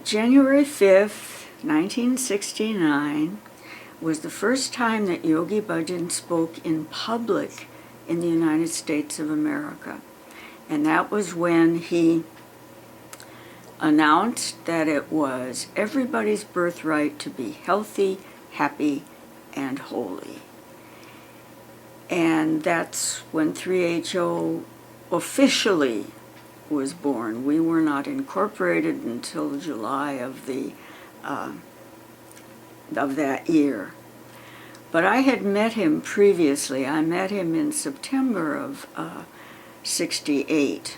January 5th, 1969 was the first time that Yogi Bhajan spoke in public in the United States of America. And that was when he announced that it was everybody's birthright to be healthy, happy, and holy. And that's when 3HO officially was born. We were not incorporated until July of that year. But I had met him previously. I met him in September of 68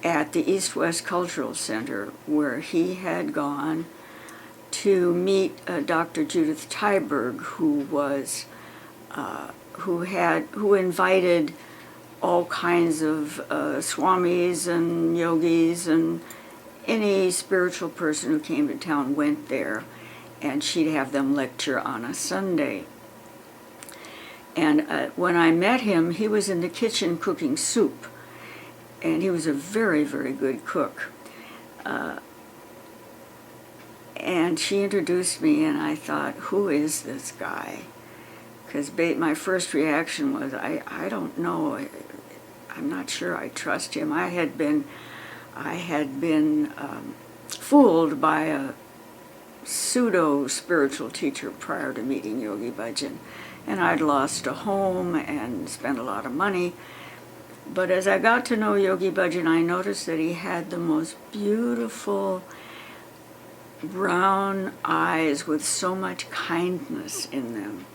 at the East-West Cultural Center, where he had gone to meet Dr. Judith Tyberg, who invited all kinds of swamis and yogis, and any spiritual person who came to town went there, and she'd have them lecture on a Sunday. And when I met him, he was in the kitchen cooking soup, and he was a very, very good cook. And she introduced me, and I thought, who is this guy? Because my first reaction was, I don't know. I'm not sure I trust him. I had been fooled by a pseudo-spiritual teacher prior to meeting Yogi Bhajan. And I'd lost a home and spent a lot of money. But as I got to know Yogi Bhajan, I noticed that he had the most beautiful brown eyes with so much kindness in them.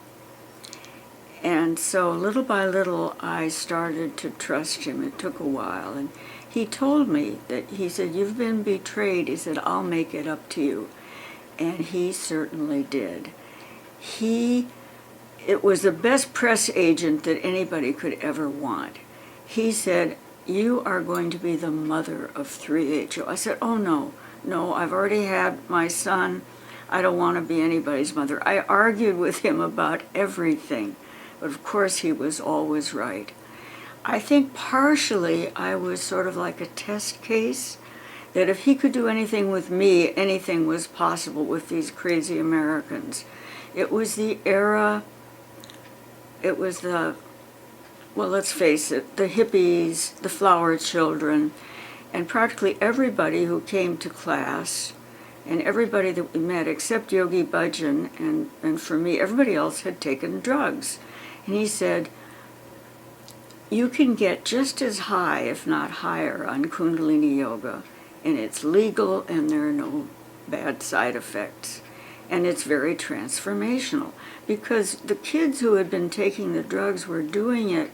And so little by little, I started to trust him. It took a while. And he told me that, he said, you've been betrayed. He said, I'll make it up to you. And he certainly did. It was the best press agent that anybody could ever want. He said, you are going to be the mother of 3HO. I said, oh, no, I've already had my son. I don't want to be anybody's mother. I argued with him about everything, but of course he was always right. I think partially I was sort of like a test case, that if he could do anything with me, anything was possible with these crazy Americans. It was the era, well, let's face it, the hippies, the flower children, and practically everybody who came to class, and everybody that we met, except Yogi Bhajan, and for me, everybody else had taken drugs. And he said, you can get just as high, if not higher, on Kundalini Yoga, and it's legal and there are no bad side effects. And it's very transformational, because the kids who had been taking the drugs were doing it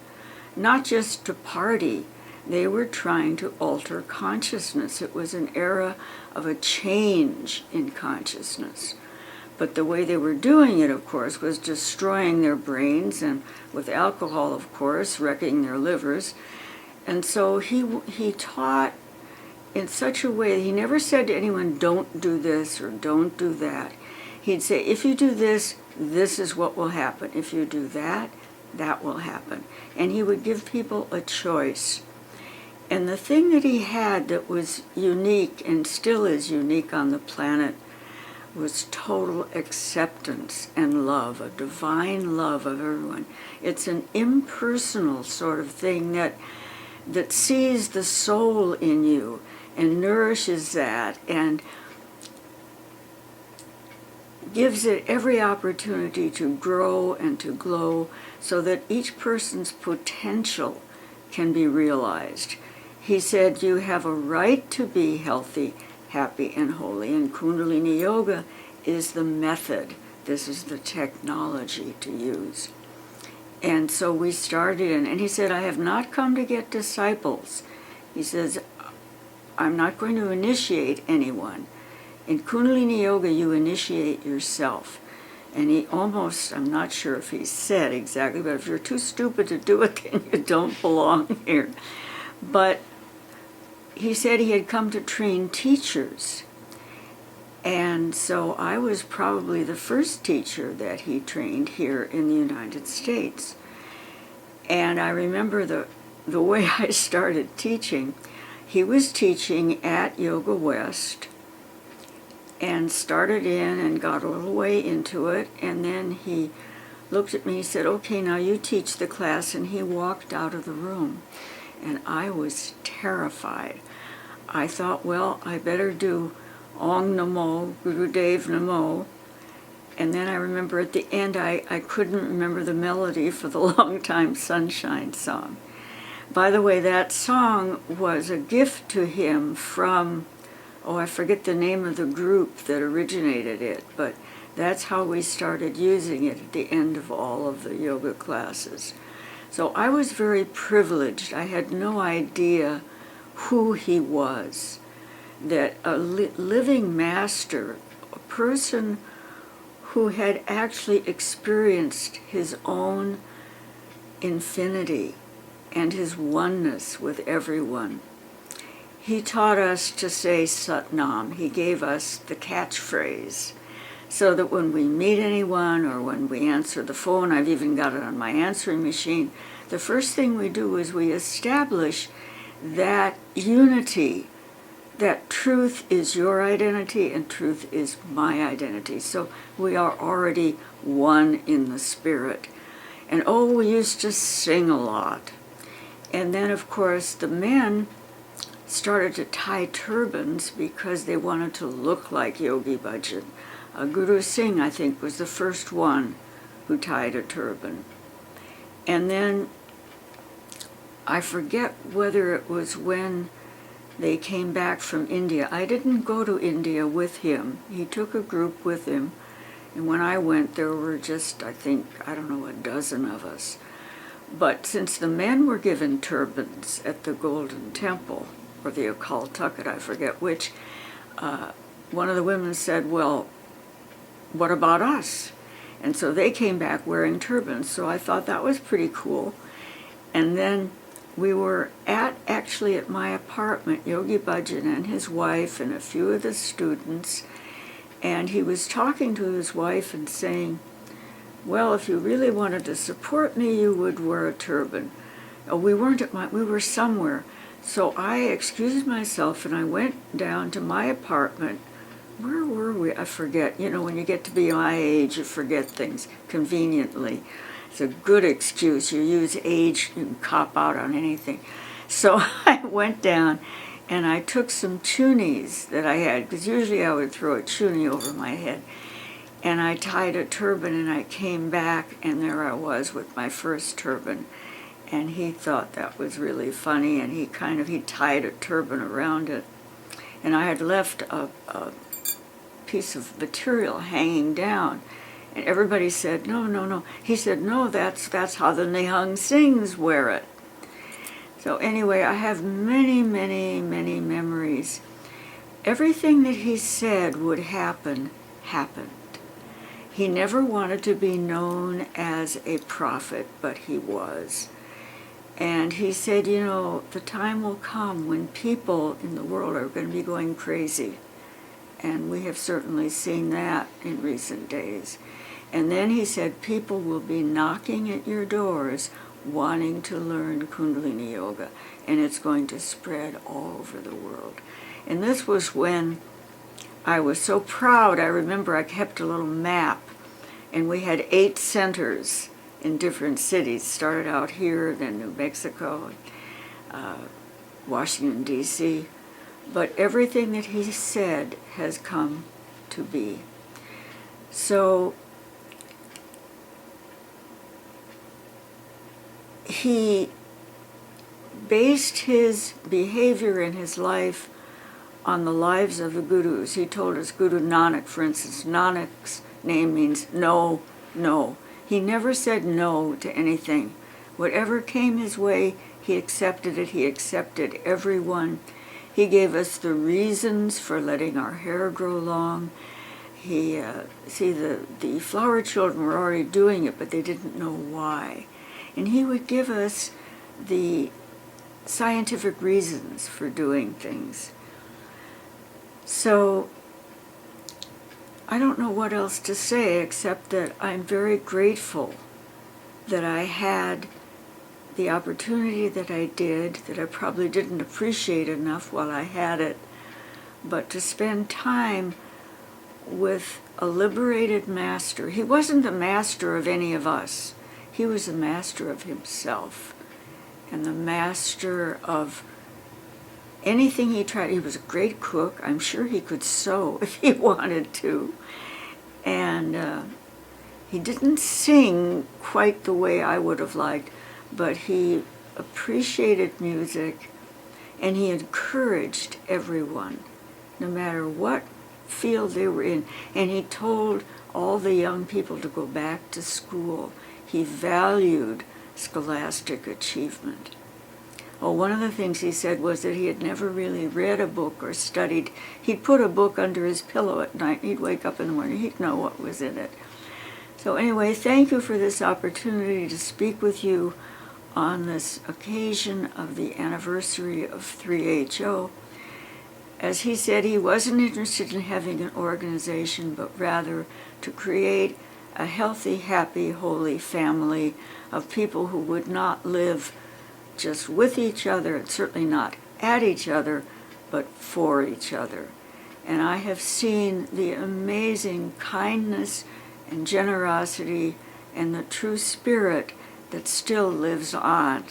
not just to party, they were trying to alter consciousness. It was an era of a change in consciousnness. But the way they were doing it, of course, was destroying their brains, and with alcohol, of course, wrecking their livers. And so he taught in such a way, he never said to anyone, don't do this or don't do that. He'd say, if you do this, this is what will happen. If you do that, that will happen. And he would give people a choice. And the thing that he had that was unique and still is unique on the planet was total acceptance and love, a divine love of everyone. It's an impersonal sort of thing that sees the soul in you and nourishes that and gives it every opportunity to grow and to glow so that each person's potential can be realized. He said, you have a right to be healthy, happy, and holy, and Kundalini Yoga is the method. This is the technology to use. And so we started, and he said, I have not come to get disciples. He says, I'm not going to initiate anyone. In Kundalini Yoga, you initiate yourself. And he almost, I'm not sure if he said exactly, but if you're too stupid to do it, then you don't belong here. But he said he had come to train teachers. And so I was probably the first teacher that he trained here in the United States. And I remember the way I started teaching. He was teaching at Yoga West, and started in and got a little way into it, and then he looked at me, he said, "Okay, now you teach the class," and he walked out of the room. And I was terrified. I thought, well, I better do Ong Namo, Gurudev Namo. And then I remember at the end, I couldn't remember the melody for the Long Time Sunshine song. By the way, that song was a gift to him from, I forget the name of the group that originated it, but that's how we started using it at the end of all of the yoga classes. So I was very privileged. I had no idea who he was, that a living master, a person who had actually experienced his own infinity and his oneness with everyone. He taught us to say Satnam. He gave us the catchphrase so that when we meet anyone or when we answer the phone, I've even got it on my answering machine, the first thing we do is we establish that unity, that truth is your identity and truth is my identity. So we are already one in the spirit. And we used to sing a lot. And then, of course, the men started to tie turbans because they wanted to look like Yogi Bhajan. Guru Singh, I think, was the first one who tied a turban. And then I forget whether it was when they came back from India. I didn't go to India with him. He took a group with him. And when I went, there were just, I think, a dozen of us. But since the men were given turbans at the Golden Temple, or the Akal Takht, I forget which, one of the women said, well, what about us? And so they came back wearing turbans. So I thought that was pretty cool. And then we were actually at my apartment, Yogi Bhajan and his wife and a few of the students, and he was talking to his wife and saying, well, if you really wanted to support me, you would wear a turban. We weren't we were somewhere. So I excused myself and I went down to my apartment. Where were we? I forget. When you get to be my age, you forget things conveniently. It's a good excuse. You use age, you can cop out on anything. So I went down and I took some chunis that I had, because usually I would throw a chuni over my head. And I tied a turban and I came back and there I was with my first turban. And he thought that was really funny and he tied a turban around it. And I had left a piece of material hanging down. And everybody said, no. He said, no, that's how the Nihang Singhs wear it. So anyway, I have many, many, many memories. Everything that he said would happen, happened. He never wanted to be known as a prophet, but he was. And he said, the time will come when people in the world are going to be going crazy. And we have certainly seen that in recent days. And then he said, people will be knocking at your doors wanting to learn Kundalini Yoga, and it's going to spread all over the world. And this was when I was so proud. I remember I kept a little map, and we had 8 centers in different cities. Started out here, then New Mexico, Washington, D.C., but everything that he said has come to be. So he based his behavior in his life on the lives of the gurus. He told us, Guru Nanak, for instance, Nanak's name means no, no. He never said no to anything. Whatever came his way, he accepted it. He accepted everyone. He gave us the reasons for letting our hair grow long. The flower children were already doing it, but they didn't know why. And he would give us the scientific reasons for doing things. So I don't know what else to say except that I'm very grateful that I had the opportunity that I did, that I probably didn't appreciate enough while I had it, but to spend time with a liberated master. He wasn't the master of any of us. He was the master of himself and the master of anything he tried. He was a great cook. I'm sure he could sew if he wanted to. And he didn't sing quite the way I would have liked, but he appreciated music, and he encouraged everyone, no matter what field they were in. And he told all the young people to go back to school. He valued scholastic achievement. Well, one of the things he said was that he had never really read a book or studied. He'd put a book under his pillow at night, and he'd wake up in the morning, he'd know what was in it. So anyway, thank you for this opportunity to speak with you on this occasion of the anniversary of 3HO. As he said, he wasn't interested in having an organization, but rather to create a healthy, happy, holy family of people who would not live just with each other, and certainly not at each other, but for each other. And I have seen the amazing kindness and generosity and the true spirit that still lives on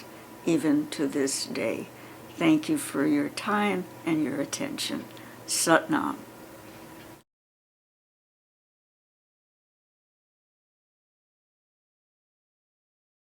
even to this day. Thank you for your time and your attention. Sat Nam.